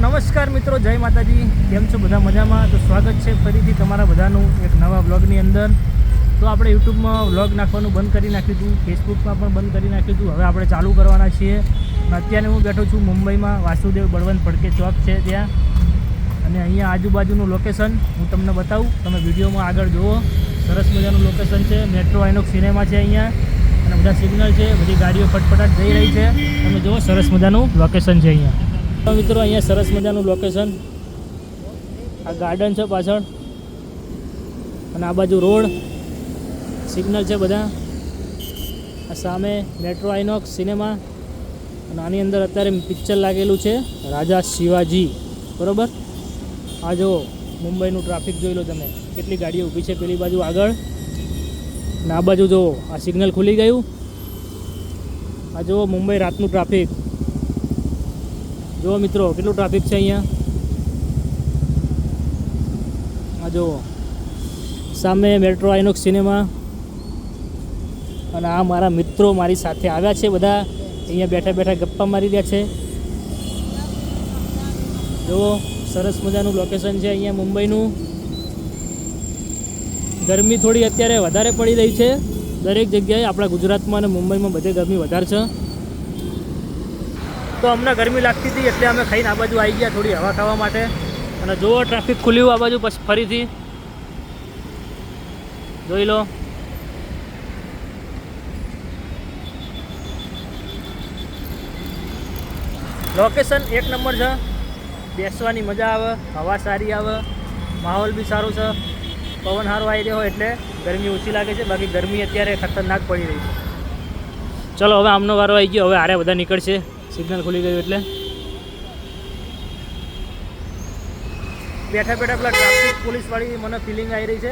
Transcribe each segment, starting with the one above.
નમસ્કાર મિત્રો, જય માતાજી. કેમ છો બધા? મજામાં? તો સ્વાગત છે ફરીથી તમારા બધાનું એક નવા વ્લોગની અંદર. તો આપણે યુટ્યુબમાં વ્લોગ નાખવાનું બંધ કરી નાખ્યું હતું, ફેસબુકમાં પણ બંધ કરી નાખ્યું હતું. હવે આપણે ચાલુ કરવાના છીએ. અને અત્યારે હું બેઠો છું મુંબઈમાં, વાસુદેવ બળવંત ફડકે ચોક છે ત્યાં. અને અહીંયા આજુબાજુનું લોકેશન હું તમને બતાવું, તમે વિડીયોમાં આગળ જુઓ. સરસ મજાનું લોકેશન છે. મેટ્રો આઇનોક્સ સિનેમા છે અહીંયા, અને બધા સિગ્નલ છે, બધી ગાડીઓ ફટફટાટ જઈ રહી છે. તમે જુઓ, સરસ મજાનું લોકેશન છે અહીંયા. તો મિત્રો, અહીંયા સરસ મજાનું લોકેશન, આ ગાર્ડન છે પાછળ, અને આ બાજુ રોડ, સિગ્નલ છે બધા. આ સામે મેટ્રો આઇનોક્સ સિનેમા, અને આની અંદર અત્યારે પિક્ચર લાગેલું છે રાજા શિવાજી, બરાબર. આ જો મુંબઈનું ટ્રાફિક જોઈ લો તમે, કેટલી ગાડીઓ ઊભી છે પેલી બાજુ આગળ, અને આ બાજુ જુઓ, આ સિગ્નલ ખુલી ગયું. આ જુઓ મુંબઈ રાતનું ટ્રાફિક, જુઓ મિત્રો કેટલું ટ્રાફિક છે અહીંયા. આ જુઓ સામે મેટ્રો આઇનોક્સ સિનેમા, અને આ મારા મિત્રો મારી સાથે આવ્યા છે, બધા અહીંયા બેઠા બેઠા ગપ્પા મારી રહ્યા છે. જુઓ સરસ મજાનું લોકેશન છે અહીંયા મુંબઈનું. ગરમી થોડી અત્યારે વધારે પડી રહી છે દરેક જગ્યાએ, આપણા ગુજરાતમાં અને મુંબઈમાં બધે ગરમી વધારે છે. તો અમને ગરમી લાગતી હતી એટલે અમે ખાઈને આ બાજુ આવી ગયા થોડી હવા ખાવા માટે. અને જુઓ ટ્રાફિક ખુલ્યું આ બાજુ પછી ફરીથી જોઈ લો. લોકેશન એક નંબર છે, બેસવાની મજા આવે, હવા સારી આવે, માહોલ બી સારો છે, પવન સારો આવી રહ્યો હોય એટલે ગરમી ઓછી લાગે છે. બાકી ગરમી અત્યારે ખતરનાક પડી રહી છે. ચલો હવે આમનો વારો આવી ગયો, હવે આરે બધા નીકળશે, સિગ્નલ ખુલી ગયું એટલે. બેઠા બેઠા પેલા ટ્રાફિક પોલીસવાળી મને ફિલિંગ આવી રહી છે,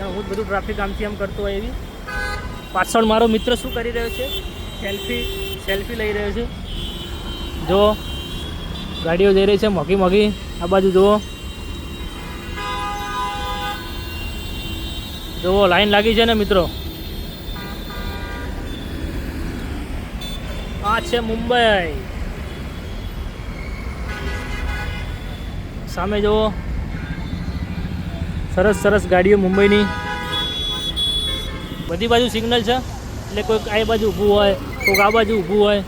હું જ બધું ટ્રાફિક આમથી આમ કરતો હોય એવી. પાછળ મારો મિત્ર શું કરી રહ્યો છે? સેલ્ફી લઈ રહ્યો છે. જો ગાડીઓ જઈ રહી છે મોઘી મોઘી. આ બાજુ જુઓ, જુઓ લાઈન લાગી છે ને મિત્રો. આ છે મુંબઈ, સામે જુઓ સરસ સરસ ગાડીઓ મુંબઈની. બધી બાજુ સિગ્નલ છે એટલે કોઈક આ બાજુ ઊભું હોય, કોઈક આ બાજુ ઊભું હોય.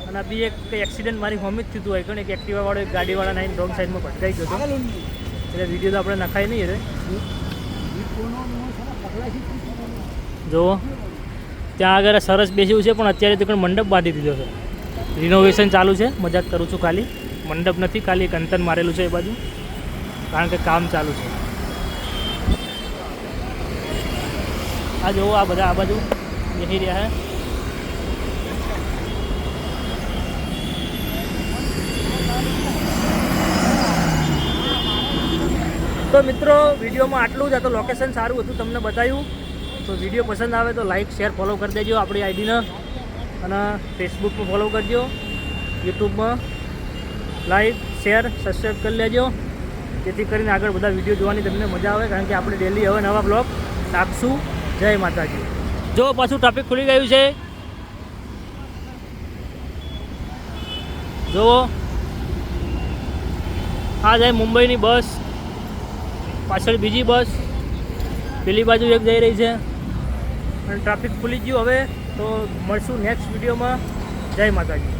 અને બી એક કંઈ એક્સિડન્ટ મારી હોમી જ થતું હોય, એક એક્ટિવાવાળો એક ગાડીવાળા નાઈને રોંગ સાઈડમાં ભટકાઈ ગયો હતો, એટલે વિડીયો તો આપણે નખાય નહીં રે. જુઓ ત્યાં આગળ સરસ બેસ્યું છે, પણ અત્યારે તો મંડપ બાંધી દીધો છે, રિનોવેશન ચાલુ છે. મજાક કરું છું, ખાલી મંડપ નથી, ખાલી એક અંતર મારેલું છે એ બાજુ, કારણ કે કામ ચાલુ છે. આ જુઓ આ બધા આ બાજુ બેસી રહ્યા છે. તો મિત્રો વિડીયોમાં આટલું જ. આ તો લોકેશન સારું હતું, તમને બતાવ્યું. તો વિડીયો પસંદ આવે તો લાઇક શેર ફોલો કરી દેજો આપણી આઈડીને, અને ફેસબુકમાં ફોલો કરજો, યુટ્યુબમાં લાઇક શેર સબસ્ક્રાઈબ કરી લેજો, જેથી કરીને આગળ બધા વિડીયો જોવાની તમને મજા આવે, કારણ કે આપણે ડેલી હવે નવા બ્લોગ નાખશું. જય માતાજી. જો પાછું ટ્રાફિક ખુલી ગયું છે, જુઓ આ જાય મુંબઈની બસ, પાછળ બીજી બસ, પેલી બાજુ એક જઈ રહી છે, અને ટ્રાફિક ખુલી ગયું હવે. તો મળશું નેક્સ્ટ વિડીયોમાં. જય માતાજી.